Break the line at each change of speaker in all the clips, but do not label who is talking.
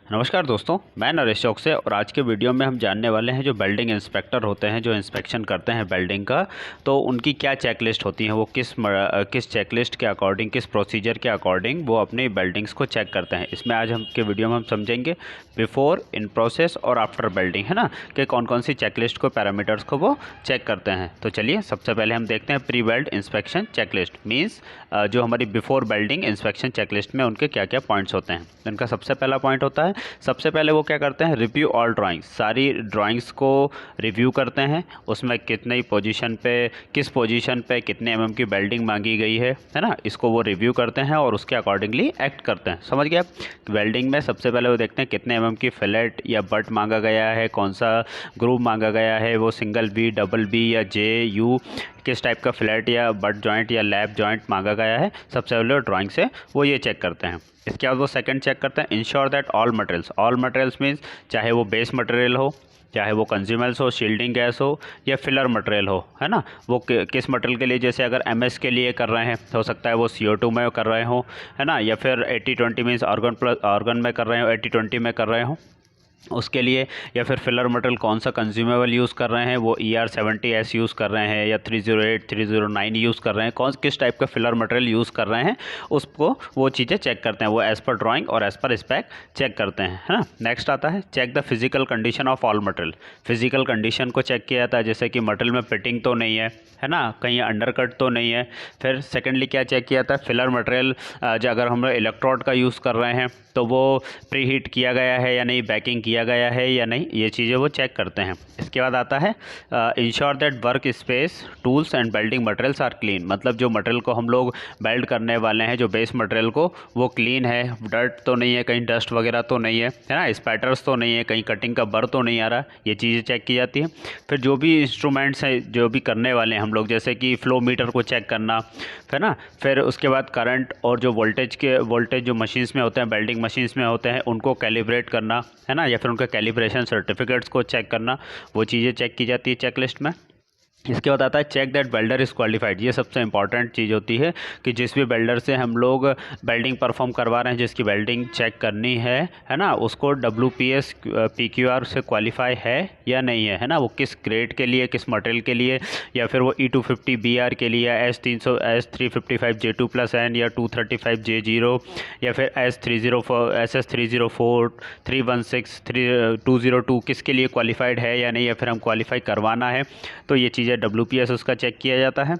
नमस्कार दोस्तों, मैं नरेश चौक से। और आज के वीडियो में हम जानने वाले हैं जो बिल्डिंग इंस्पेक्टर होते हैं, जो इंस्पेक्शन करते हैं बिल्डिंग का, तो उनकी क्या चेकलिस्ट होती है। वो किस चेकलिस्ट के अकॉर्डिंग, किस प्रोसीजर के अकॉर्डिंग वो अपनी बिल्डिंग्स को चेक करते हैं। इसमें आज हम के वीडियो में हम समझेंगे बिफोर, इन प्रोसेस और आफ्टर बिल्डिंग, है ना, कि कौन कौन सी चेकलिस्ट को, पैरामीटर्स को वो चेक करते हैं। तो चलिए सबसे पहले हम देखते हैं pre build inspection checklist. Means जो हमारी बिफोर बिल्डिंग इंस्पेक्शन चेकलिस्ट में उनके क्या क्या पॉइंट्स होते हैं। इनका सबसे पहला पॉइंट होता है, सबसे पहले वो क्या करते हैं, रिव्यू ऑल ड्राइंग्स। सारी ड्राइंग्स को रिव्यू करते हैं, उसमें कितनी पोजीशन पे, किस पोजीशन पे कितने एमएम की बिल्डिंग मांगी गई है ना, इसको वो रिव्यू करते हैं और उसके अकॉर्डिंगली एक्ट करते हैं। समझ गया। वेल्डिंग में सबसे पहले वो देखते हैं कितने एमएम की फिलेट या बट मांगा गया है, कौन सा ग्रूव मांगा गया है, वो सिंगल बी, डबल बी या जे, यू, किस टाइप का फ्लैट या बट जॉइंट या लैब जॉइंट मांगा गया है। सबसे पहले ड्राइंग से वो ये चेक करते हैं। इसके बाद वो सेकंड चेक करते हैं, ensure that all materials means चाहे वो बेस मटेरियल हो, चाहे वो कंज्यूमर्स हो, शील्डिंग गैस हो या फिलर मटेरियल हो, है ना, वो किस मटेरियल के लिए, जैसे अगर एमएस के लिए कर रहे हैं तो हो सकता है वो CO2 में कर रहे हो, है ना, या फिर 80-20 मीन्स ऑर्गन में कर रहे हो, 80-20 में कर रहे हो उसके लिए, या फिर फिलर मटेरियल कौन सा कंज्यूमेबल यूज़ कर रहे हैं, वो ER70S यूज़ कर रहे हैं या 308, 309 यूज़ कर रहे हैं, किस टाइप का फिलर मटेरियल यूज़ कर रहे हैं, उसको वो चीज़ें चेक करते हैं। वो एज़ पर ड्राइंग और एज़ पर स्पेक चेक करते हैं, है ना। नेक्स्ट आता है check the physical condition of all material. Physical condition को चेक किया जाता है, जैसे कि मटेरियल में फिटिंग तो नहीं है ना, कहीं अंडरकट तो नहीं है। फिर सेकेंडली क्या चेक किया जाता है, फिलर मटेरियल जो अगर हम इलेक्ट्रोड का यूज़ कर रहे हैं तो वो प्री हीट किया गया है या नहीं, बेकिंग किया गया है या नहीं, ये चीज़ें वो चेक करते हैं। इसके बाद आता है ensure that work space, tools and building materials are clean. मतलब जो मटेरियल को हम लोग बिल्ड करने वाले हैं, जो बेस मटेरियल को, वो क्लीन है, डर्ट तो नहीं है, कहीं डस्ट वगैरह तो नहीं है ना, स्पैटर्स तो नहीं है, कहीं कटिंग का बर तो नहीं आ रहा, ये चीज़ें चेक की जाती हैं। फिर जो भी इंस्ट्रूमेंट्स हैं जो भी करने वाले हैं हम लोग, जैसे कि फ्लो मीटर को चेक करना, है ना। फिर उसके बाद करंट और जो वोल्टेज जो मशीन्स में होते हैं, बिल्डिंग मशीन्स में होते हैं, उनको कैलिब्रेट करना, है ना, या फिर उनके कैलिब्रेशन सर्टिफिकेट्स को चेक करना, वो चीज़ें चेक की जाती है चेकलिस्ट में। इसके बाद आता है check that builder is qualified. ये सबसे इंपॉर्टेंट चीज़ होती है कि जिस भी बिल्डर से हम लोग बिल्डिंग परफॉर्म करवा रहे हैं, जिसकी बिल्डिंग चेक करनी है ना, उसको WPS PQR से क्वालिफाई है या नहीं है ना, वो किस ग्रेड के लिए, किस मटेरियल के लिए, या फिर वो E250 BR के लिए, S300 S355 J2+N या 235 J0 या फिर SS304 316 202 किसके लिए क्वालिफाइड है या नहीं, या फिर हम क्वालिफाई करवाना है, तो ये चीज़ें WPS उसका चेक किया जाता है।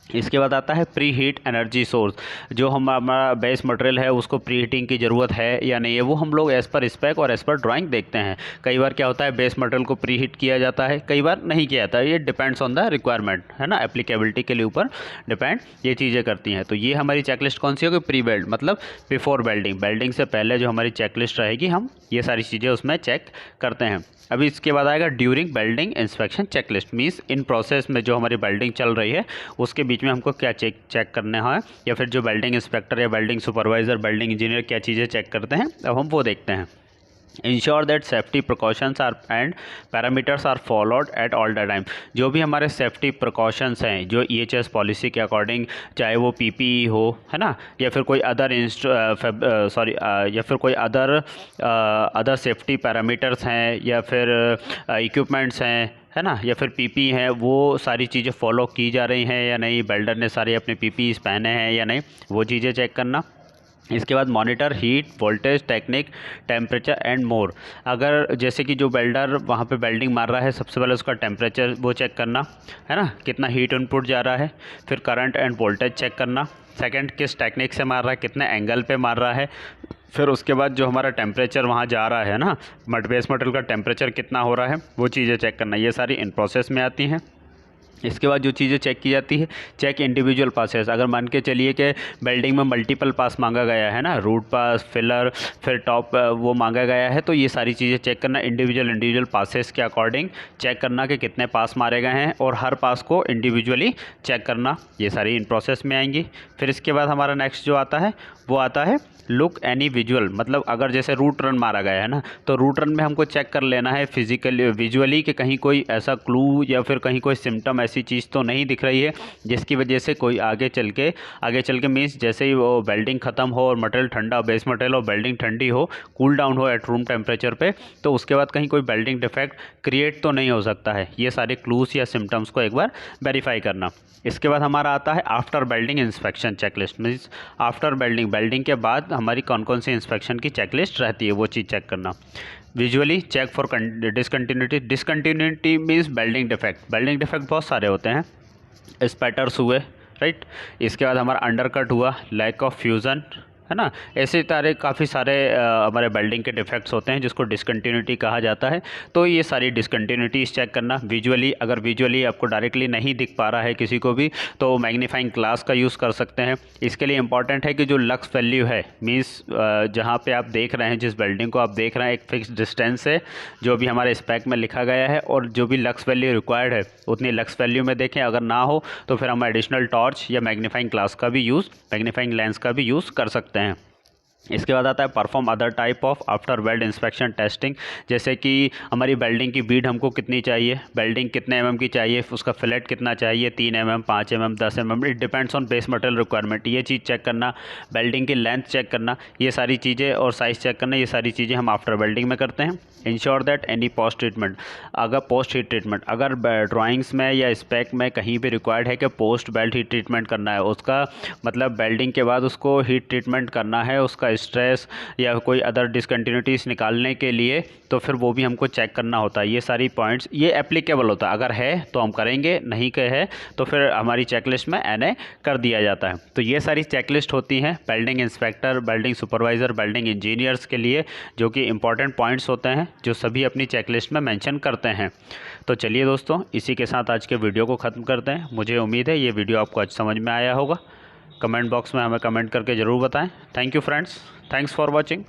इसके बाद आता है प्री हीट एनर्जी सोर्स। जो हमारा बेस मटेरियल है उसको प्री हीटिंग की ज़रूरत है या नहीं है, वो हम लोग एज़ पर स्पेक और एज़ पर ड्राइंग देखते हैं। कई बार क्या होता है, बेस मटेरियल को प्री हीट किया जाता है, कई बार नहीं किया जाता है, ये डिपेंड्स ऑन द रिक्वायरमेंट, है ना, एप्लीकेबिलिटी के लिए ऊपर डिपेंड ये चीज़ें करती हैं। तो ये हमारी चेकलिस्ट कौन सी होगी, प्री बिल्ड, मतलब बिफोर बिल्डिंग, बिल्डिंग से पहले जो हमारी चेकलिस्ट रहेगी, हम ये सारी चीज़ें उसमें चेक करते हैं। अभी इसके बाद आएगा during building inspection checklist. Means in process में जो हमारी बिल्डिंग चल रही है उसके बीच में हमको क्या चेक करना है, या फिर जो बिल्डिंग इंस्पेक्टर या बिल्डिंग सुपरवाइज़र, बिल्डिंग इंजीनियर क्या चीज़ें चेक करते हैं, अब हम वो देखते हैं। Ensure that safety precautions are and parameters are followed at all the time. जो भी हमारे सेफ्टी प्रिकॉशंस हैं, जो EHS पॉलिसी के अकॉर्डिंग, चाहे वो PPE हो, है ना, या फिर कोई अदर या फिर कोई अदर सेफ्टी पैरामीटर्स हैं, या फिर इक्विपमेंट्स हैं, है ना, या फिर PPE हैं, वो सारी चीज़ें फॉलो की जा रही हैं या नहीं, बिल्डर ने सारे अपने PPEs पहने हैं या नहीं, वो चीज़ें चेक करना। इसके बाद monitor heat, voltage, technique, temperature and more. अगर जैसे कि जो बिल्डर वहाँ पे बिल्डिंग मार रहा है, सबसे पहले उसका टेम्परेचर वो चेक करना, है ना, कितना हीट इनपुट जा रहा है। फिर करंट एंड वोल्टेज चेक करना। सेकंड, किस टेक्निक से मार रहा है, कितने एंगल पे मार रहा है। फिर उसके बाद जो हमारा टेम्परेचर वहाँ जा रहा है ना, बेस मटेरियल का टेम्परेचर कितना हो रहा है, वो चीज़ें चेक करना। ये सारी इन प्रोसेस में आती हैं। इसके बाद जो चीज़ें चेक की जाती है, चेक इंडिविजुअल पासेस। अगर मान के चलिए कि बिल्डिंग में मल्टीपल पास मांगा गया है ना, रूट पास, फिलर, फिर टॉप वो मांगा गया है, तो ये सारी चीज़ें चेक करना। इंडिविजुअल पासेस के अकॉर्डिंग चेक करना कि कितने पास मारे गए हैं, और हर पास को इंडिविजुअली चेक करना। ये सारी इन प्रोसेस में आएंगी। फिर इसके बाद हमारा नेक्स्ट जो आता है वो आता है लुक एनी विजुअल, मतलब अगर जैसे रूट रन मारा गया है ना, तो रूट रन में हमको चेक कर लेना है फिजिकली विजुअली कि कहीं कोई ऐसा क्लू या फिर कहीं कोई सिम्टम ऐसी चीज़ तो नहीं दिख रही है जिसकी वजह से कोई आगे चल के मीन्स जैसे ही वो वेल्डिंग ख़त्म हो और मटेरियल ठंडा, बेस मटेरियल और वेल्डिंग ठंडी हो, कूल डाउन हो एट रूम टेम्परेचर पे, तो उसके बाद कहीं कोई वेल्डिंग डिफेक्ट क्रिएट तो नहीं हो सकता है। ये सारे क्लूज या सिम्टम्स को एक बार वेरीफाई करना। इसके बाद हमारा आता है after welding inspection checklist. Means after welding के बाद हमारी कौन कौन सी इंस्पेक्शन की चेकलिस्ट रहती है वो चीज़ चेक करना। Visually check for discontinuity means welding defect बहुत सारे होते हैं। स्पैटर्स हुए, राइट। इसके बाद हमारा अंडरकट हुआ, लैक ऑफ फ्यूज़न, है ना। ऐसे तरह काफ़ी सारे हमारे वेल्डिंग के डिफेक्ट्स होते हैं जिसको डिसकंटिन्यूटी कहा जाता है। तो ये सारी डिसकंटिन्यूटीज चेक करना विजुअली। अगर विजुअली आपको डायरेक्टली नहीं दिख पा रहा है किसी को भी, तो मैग्नीफाइंग ग्लास का यूज़ कर सकते हैं। इसके लिए इंपॉर्टेंट है कि जो लक्स वैल्यू है, मीन्स जहाँ पे आप देख रहे हैं, जिस वेल्डिंग को आप देख रहे हैं, एक फिक्स डिस्टेंस है जो भी हमारे स्पेक में लिखा गया है, और जो भी लक्स वैल्यू रिक्वायर्ड है उतनी लक्स वैल्यू में देखें। अगर ना हो तो फिर हम एडिशनल टॉर्च या मैग्नीफाइंग ग्लास का भी यूज़, मैग्नीफाइंग लेंस का भी यूज़ कर सकते हैं। इसके बाद आता है perform other type of after weld inspection testing. जैसे कि हमारी वेल्डिंग की बीड हमको कितनी चाहिए, वेल्डिंग कितने mm की चाहिए, उसका फिलेट कितना चाहिए, 3 mm, 5 mm, 10 mm, it depends on base material requirement. ये चीज़ चेक करना, वेल्डिंग की लेंथ चेक करना, ये सारी चीज़ें, और साइज़ चेक करना, ये सारी चीज़ें हम आफ्टर वेल्डिंग में करते हैं। Ensure that any post treatment, अगर पोस्ट हीट ट्रीटमेंट, अगर ड्राइंग्स में या स्पेक में कहीं भी रिक्वायर्ड है कि पोस्ट बेल्ट हीट ट्रीटमेंट करना है, उसका मतलब वेल्डिंग के बाद उसको हीट ट्रीटमेंट करना है, उसका स्ट्रेस या कोई अदर डिसकंटिन्यूटीज निकालने के लिए, तो फिर वो भी हमको चेक करना होता है। ये सारी पॉइंट्स ये एप्लीकेबल होता है, अगर है तो हम करेंगे, नहीं के है तो फिर हमारी चेकलिस्ट में NA कर दिया जाता है। तो ये सारी चेकलिस्ट होती हैं welding inspector, welding supervisor, welding engineers के लिए, जो कि इंपॉर्टेंट पॉइंट्स होते हैं जो सभी अपनी चेकलिस्ट में मेंशन करते हैं। तो चलिए दोस्तों, इसी के साथ आज के वीडियो को ख़त्म करते हैं। मुझे उम्मीद है ये वीडियो आपको आज समझ में आया होगा। कमेंट बॉक्स में हमें कमेंट करके ज़रूर बताएं। Thank you friends, thanks for watching.